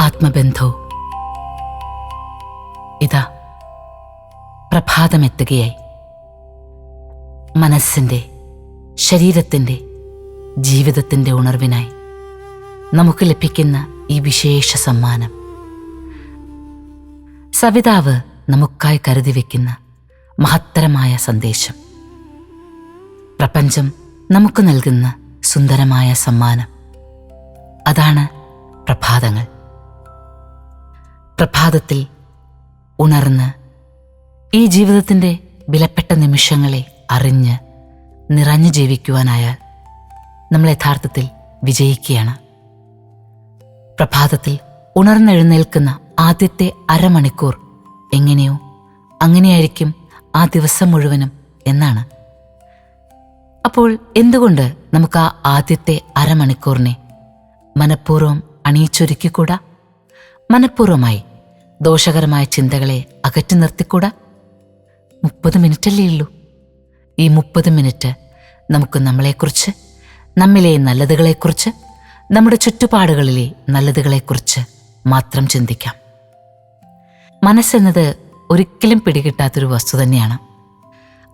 ആത്മബന്ധോ. ഇതാ പ്രഭാതമെത്തുകയായി. മനസ്സിൻ്റെ, ശരീരത്തിൻ്റെ, ജീവിതത്തിൻ്റെ ഉണർവിനായി നമുക്ക് ലഭിക്കുന്ന ഈ വിശേഷ സമ്മാനം, സവിതാവ് നമുക്കായി കരുതി വയ്ക്കുന്ന മഹത്തരമായ സന്ദേശം, പ്രപഞ്ചം നമുക്ക് നൽകുന്ന സുന്ദരമായ സമ്മാനം, അതാണ് പ്രഭാതങ്ങൾ. പ്രഭാതത്തിൽ ഉണർന്ന് ഈ ജീവിതത്തിൻ്റെ വിലപ്പെട്ട നിമിഷങ്ങളെ അറിഞ്ഞ് നിറഞ്ഞു ജീവിക്കുവാനായാൽ നമ്മൾ യഥാർത്ഥത്തിൽ വിജയിക്കുകയാണ്. പ്രഭാതത്തിൽ ഉണർന്നെഴുന്നേൽക്കുന്ന ആദ്യത്തെ അരമണിക്കൂർ എങ്ങനെയോ അങ്ങനെയായിരിക്കും ആ ദിവസം മുഴുവനും എന്നാണ്. അപ്പോൾ എന്തുകൊണ്ട് നമുക്ക് ആ ആദ്യത്തെ അരമണിക്കൂറിനെ മനഃപൂർവ്വം അണിയിച്ചൊരുക്കിക്കൂടാ? മനഃപൂർവ്വമായി ദോഷകരമായ ചിന്തകളെ അകറ്റി നിർത്തിക്കൂടാ? 30 മിനിറ്റല്ലേ ഉള്ളൂ. ഈ 30 മിനിറ്റ് നമുക്ക് നമ്മളെക്കുറിച്ച്, നമ്മിലെ നല്ലതുകളെക്കുറിച്ച്, നമ്മുടെ ചുറ്റുപാടുകളിലെ നല്ലതുകളെക്കുറിച്ച് മാത്രം ചിന്തിക്കാം. മനസ്സെന്നത് ഒരിക്കലും പിടികിട്ടാത്തൊരു വസ്തു തന്നെയാണ്.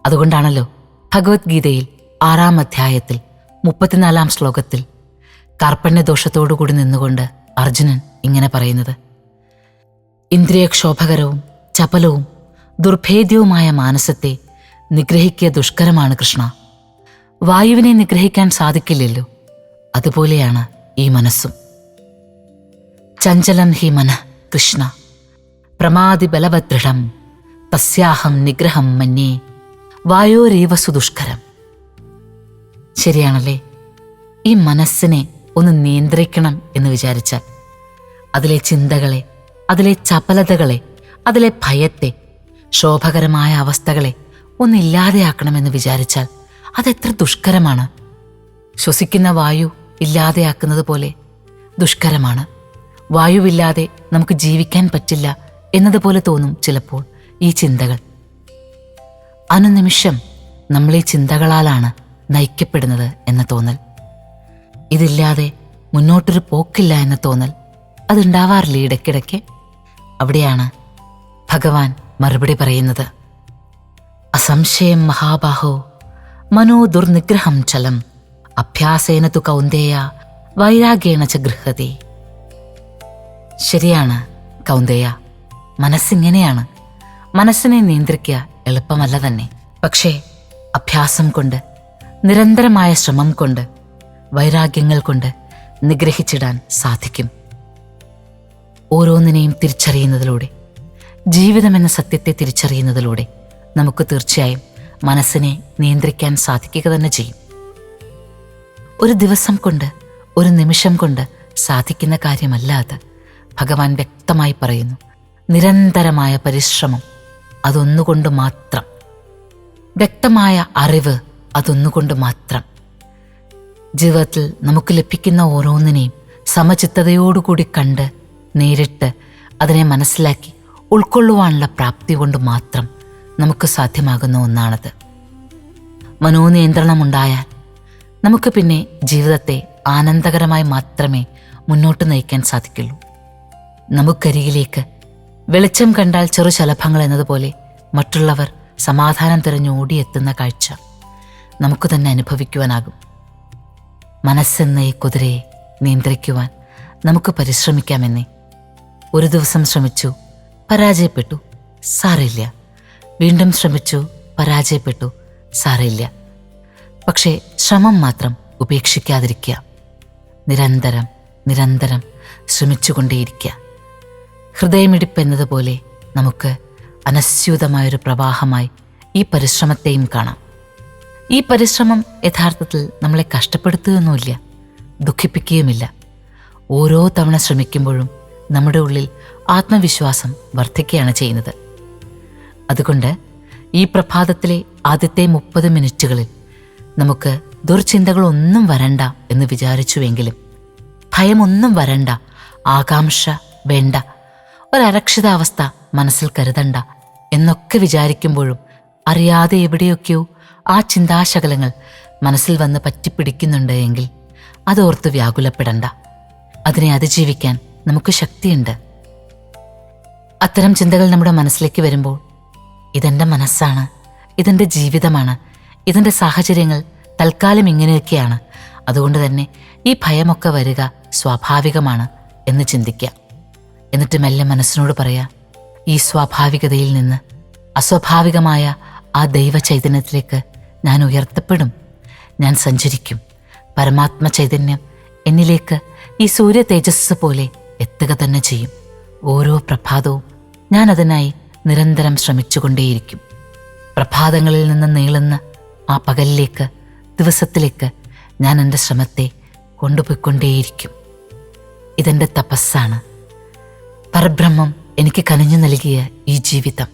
അതുകൊണ്ടാണല്ലോ ഭഗവത്ഗീതയിൽ 6-ാം അധ്യായത്തിൽ 34-ാം ശ്ലോകത്തിൽ കാർപ്പണ്യദോഷത്തോടുകൂടി നിന്നുകൊണ്ട് അർജുനൻ ഇങ്ങനെ പറയുന്നത്: ഇന്ദ്രിയക്ഷോഭകരവും ചപലവും ദുർഭേദ്യവുമായ മാനസത്തെ നിഗ്രഹിക്കുക ദുഷ്കരമാണ് കൃഷ്ണ. വായുവിനെ നിഗ്രഹിക്കാൻ സാധിക്കില്ലല്ലോ, അതുപോലെയാണ് ഈ മനസ്സും. ചഞ്ചലം ഹി മനഃ കൃഷ്ണ പ്രമാദിബലവദൃഢം തസ്യാഹം നിഗ്രഹം മന്യേ വായോരേവ സുദുഷ്കരം. ശരിയാണല്ലേ? ഈ മനസ്സിനെ ഒന്ന് നിയന്ത്രിക്കണം എന്ന് വിചാരിച്ചാൽ, അതിലെ ചിന്തകളെ, അതിലെ ചപലതകളെ, അതിലെ ഭയത്തെ, ശോഭകരമായ അവസ്ഥകളെ ഒന്നില്ലാതെയാക്കണമെന്ന് വിചാരിച്ചാൽ അതെത്ര ദുഷ്കരമാണ്. ശ്വസിക്കുന്ന വായു ഇല്ലാതെയാക്കുന്നത് പോലെ ദുഷ്കരമാണ്. വായുവില്ലാതെ നമുക്ക് ജീവിക്കാൻ പറ്റില്ല എന്നതുപോലെ തോന്നും ചിലപ്പോൾ ഈ ചിന്തകൾ. അനുനിമിഷം നമ്മൾ ഈ ചിന്തകളാലാണ് നയിക്കപ്പെടുന്നത് എന്ന തോന്നൽ, ഇതില്ലാതെ മുന്നോട്ടൊരു പോക്കില്ല എന്ന തോന്നൽ, അതുണ്ടാവാറില്ലേ ഇടയ്ക്കിടയ്ക്ക്? അവിടെയാണ് ഭഗവാൻ മറുപടി പറയുന്നത്: അസംശയം മഹാബാഹോ മനോ ദുർനിഗ്രഹം ചലം അഭ്യാസേന തു കൗന്ദേയ വൈരാഗ്യേണ ച ഗൃഹതി. ശരിയാണ് കൗന്ദേയ, മനസ്സിങ്ങനെയാണ്. മനസ്സിനെ നിയന്ത്രിക്കുക എളുപ്പമല്ല തന്നെ. പക്ഷേ അഭ്യാസം കൊണ്ട്, നിരന്തരമായ ശ്രമം കൊണ്ട്, വൈരാഗ്യങ്ങൾ കൊണ്ട് നിഗ്രഹിച്ചിടാൻ സാധിക്കും. ഓരോന്നിനെയും തിരിച്ചറിയുന്നതിലൂടെ, ജീവിതമെന്ന സത്യത്തെ തിരിച്ചറിയുന്നതിലൂടെ നമുക്ക് തീർച്ചയായും മനസ്സിനെ നിയന്ത്രിക്കാൻ സാധിക്കുക തന്നെ ചെയ്യും. ഒരു ദിവസം കൊണ്ട്, ഒരു നിമിഷം കൊണ്ട് സാധിക്കുന്ന കാര്യമല്ല അത്. ഭഗവാൻ വ്യക്തമായി പറയുന്നു: നിരന്തരമായ പരിശ്രമം, അതൊന്നുകൊണ്ട് മാത്രം. വ്യക്തമായ അറിവ്, അതൊന്നുകൊണ്ട് മാത്രം. ജീവിതത്തിൽ നമുക്ക് ലഭിക്കുന്ന ഓരോന്നിനെയും സമചിത്തതയോടുകൂടി കണ്ട്, നേരിട്ട് അതിനെ മനസ്സിലാക്കി ഉൾക്കൊള്ളുവാനുള്ള പ്രാപ്തി കൊണ്ട് മാത്രം നമുക്ക് സാധ്യമാകുന്ന ഒന്നാണത്. മനോനിയന്ത്രണമുണ്ടായാൽ നമുക്ക് പിന്നെ ജീവിതത്തെ ആനന്ദകരമായി മാത്രമേ മുന്നോട്ട് നയിക്കാൻ സാധിക്കുള്ളൂ. നമുക്കരികിലേക്ക് വെളിച്ചം കണ്ടാൽ ചെറുശലഭങ്ങൾ എന്നതുപോലെ മറ്റുള്ളവർ സമാധാനം തിരഞ്ഞ് ഓടിയെത്തുന്ന കാഴ്ച നമുക്ക് തന്നെ അനുഭവിക്കുവാനാകും. മനസ്സെന്ന ഈ കുതിരയെ നിയന്ത്രിക്കുവാൻ നമുക്ക് പരിശ്രമിക്കാമെന്നേ. ഒരു ദിവസം ശ്രമിച്ചു, പരാജയപ്പെട്ടു, സാരമില്ല. വീണ്ടും ശ്രമിച്ചു, പരാജയപ്പെട്ടു, സാരമില്ല. പക്ഷേ ശ്രമം മാത്രം ഉപേക്ഷിക്കാതിരിക്കുക. നിരന്തരം നിരന്തരം ശ്രമിച്ചുകൊണ്ടേയിരിക്കുക. ഹൃദയമിടിപ്പ് എന്നതുപോലെ നമുക്ക് അനസ്യൂതമായൊരു പ്രവാഹമായി ഈ പരിശ്രമത്തെയും കാണാം. ഈ പരിശ്രമം യഥാർത്ഥത്തിൽ നമ്മളെ കഷ്ടപ്പെടുത്തുകയൊന്നുമില്ല, ദുഃഖിപ്പിക്കുകയുമില്ല. ഓരോ തവണ ശ്രമിക്കുമ്പോഴും നമ്മുടെ ഉള്ളിൽ ആത്മവിശ്വാസം വർദ്ധിക്കുകയാണ് ചെയ്യുന്നത്. അതുകൊണ്ട് ഈ പ്രഭാതത്തിലെ ആദ്യത്തെ 30 മിനിറ്റുകളിൽ നമുക്ക് ദുർചിന്തകളൊന്നും വരണ്ട എന്ന് വിചാരിച്ചുവെങ്കിലും, ഭയമൊന്നും വരണ്ട, ആകാംക്ഷ വേണ്ട, ഒരരക്ഷിതാവസ്ഥ മനസ്സിൽ കരുതണ്ട എന്നൊക്കെ വിചാരിക്കുമ്പോഴും അറിയാതെ എവിടെയൊക്കെയോ ആ ചിന്താശകലങ്ങൾ മനസ്സിൽ വന്ന് പറ്റിപ്പിടിക്കുന്നുണ്ട് എങ്കിൽ അതോർത്ത് വ്യാകുലപ്പെടണ്ട. അതിനെ അതിജീവിക്കാൻ നമുക്ക് ശക്തിയുണ്ട്. അത്തരം ചിന്തകൾ നമ്മുടെ മനസ്സിലേക്ക് വരുമ്പോൾ ഇതെൻ്റെ മനസ്സാണ്, ഇതെൻ്റെ ജീവിതമാണ്, ഇതിൻ്റെ സാഹചര്യങ്ങൾ തൽക്കാലം ഇങ്ങനെയൊക്കെയാണ്, അതുകൊണ്ട് തന്നെ ഈ ഭയമൊക്കെ വരിക സ്വാഭാവികമാണ് എന്ന് ചിന്തിക്കാം. എന്നിട്ട് മെല്ലെ മനസ്സിനോട് പറയാം, ഈ സ്വാഭാവികതയിൽ നിന്ന് അസ്വാഭാവികമായ ആ ദൈവ ചൈതന്യത്തിലേക്ക് ഞാൻ ഉയർത്തപ്പെടും, ഞാൻ സഞ്ചരിക്കും. പരമാത്മ ചൈതന്യം എന്നിലേക്ക് ഈ സൂര്യ തേജസ് പോലെ എത്തുക തന്നെ ചെയ്യും. ഓരോ പ്രഭാതവും ഞാൻ അതിനായി നിരന്തരം ശ്രമിച്ചുകൊണ്ടേയിരിക്കും. പ്രഭാതങ്ങളിൽ നിന്ന് നീളുന്ന ആ പകലിലേക്ക്, ദിവസത്തിലേക്ക് ഞാൻ എൻ്റെ ശ്രമത്തെ കൊണ്ടുപോയിക്കൊണ്ടേയിരിക്കും. ഇതെൻ്റെ തപസ്സാണ്. പരബ്രഹ്മം എനിക്ക് കനിഞ്ഞു നൽകിയ ഈ ജീവിതം,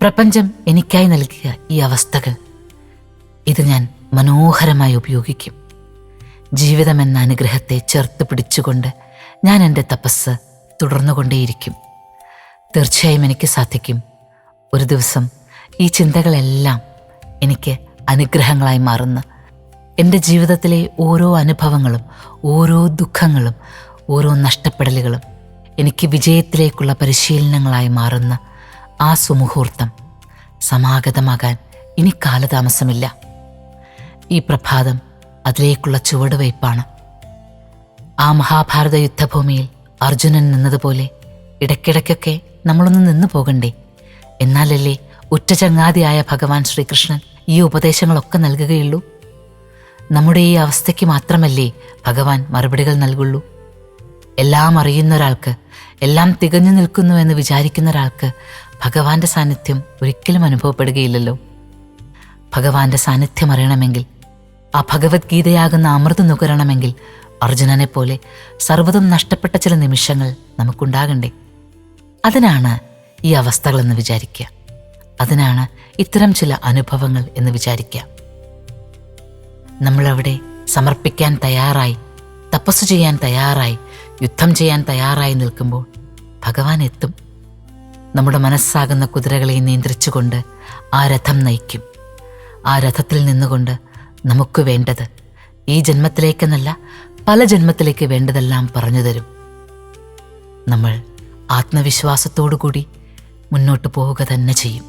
പ്രപഞ്ചം എനിക്കായി നൽകിയ ഈ അവസ്ഥകൾ, ഇത് ഞാൻ മനോഹരമായി ഉപയോഗിക്കും. ജീവിതമെന്ന അനുഗ്രഹത്തെ ചേർത്ത് പിടിച്ചുകൊണ്ട് ഞാൻ എൻ്റെ തപസ് തുടർന്നുകൊണ്ടേയിരിക്കും. തീർച്ചയായും എനിക്ക് സാധിക്കും. ഒരു ദിവസം ഈ ചിന്തകളെല്ലാം എനിക്ക് അനുഗ്രഹങ്ങളായി മാറുന്ന, എൻ്റെ ജീവിതത്തിലെ ഓരോ അനുഭവങ്ങളും, ഓരോ ദുഃഖങ്ങളും, ഓരോ നഷ്ടപ്പെടലുകളും എനിക്ക് വിജയത്തിലേക്കുള്ള പരിശീലനങ്ങളായി മാറുന്ന ആ സുമുഹൂർത്തം സമാഗതമാകാൻ ഇനി കാലതാമസമില്ല. ഈ പ്രഭാതം അതിലേക്കുള്ള ചുവടുവയ്പ്പാണ്. ആ മഹാഭാരത യുദ്ധഭൂമിയിൽ അർജുനൻ നിന്നതുപോലെ ഇടയ്ക്കിടയ്ക്കൊക്കെ നമ്മളൊന്ന് നിന്നു പോകണ്ടേ? എന്നാലല്ലേ ഉറ്റ ചങ്ങാതിയായ ഭഗവാൻ ശ്രീകൃഷ്ണൻ ഈ ഉപദേശങ്ങളൊക്കെ നൽകുകയുള്ളൂ. നമ്മുടെ ഈ അവസ്ഥയ്ക്ക് മാത്രമല്ലേ ഭഗവാൻ മറുപടികൾ നൽകുള്ളൂ. എല്ലാം അറിയുന്ന ഒരാൾക്ക്, എല്ലാം തികഞ്ഞു നിൽക്കുന്നു എന്ന് വിചാരിക്കുന്ന ഒരാൾക്ക് ഭഗവാന്റെ സാന്നിധ്യം ഒരിക്കലും അനുഭവപ്പെടുകയില്ലല്ലോ. ഭഗവാന്റെ സാന്നിധ്യം അറിയണമെങ്കിൽ, ആ ഭഗവത്ഗീതയാകുന്ന അമൃത് നുകരണമെങ്കിൽ അർജുനനെ പോലെ സർവ്വതും നഷ്ടപ്പെട്ട ചില നിമിഷങ്ങൾ നമുക്കുണ്ടാകണ്ടേ? അതിനാണ് ഈ അവസ്ഥകളെന്ന് വിചാരിക്കുക. അതിനാണ് ഇത്തരം ചില അനുഭവങ്ങൾ എന്ന് വിചാരിക്കുക. നമ്മളവിടെ സമർപ്പിക്കാൻ തയ്യാറായി, തപസ്സു ചെയ്യാൻ തയ്യാറായി, യുദ്ധം ചെയ്യാൻ തയ്യാറായി നിൽക്കുമ്പോൾ ഭഗവാൻ എത്തും. നമ്മുടെ മനസ്സാകുന്ന കുതിരകളെ നിയന്ത്രിച്ചുകൊണ്ട് ആ രഥം നയിക്കും. ആ രഥത്തിൽ നിന്നുകൊണ്ട് നമുക്ക് വേണ്ടത് ഈ ജന്മത്തിലേക്കെന്നല്ല, പല ജന്മത്തിലേക്ക് വേണ്ടതെല്ലാം പറഞ്ഞു തരും. നമ്മൾ ആത്മവിശ്വാസത്തോടുകൂടി മുന്നോട്ട് പോവുക തന്നെ ചെയ്യും.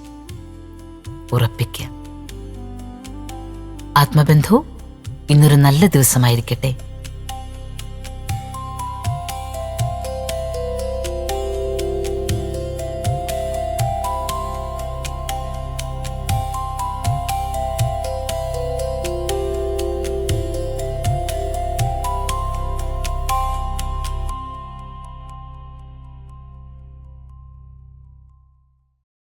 ഉറപ്പിക്കുക. ആത്മബന്ധു, ഇന്നൊരു നല്ല ദിവസമായിരിക്കട്ടെ.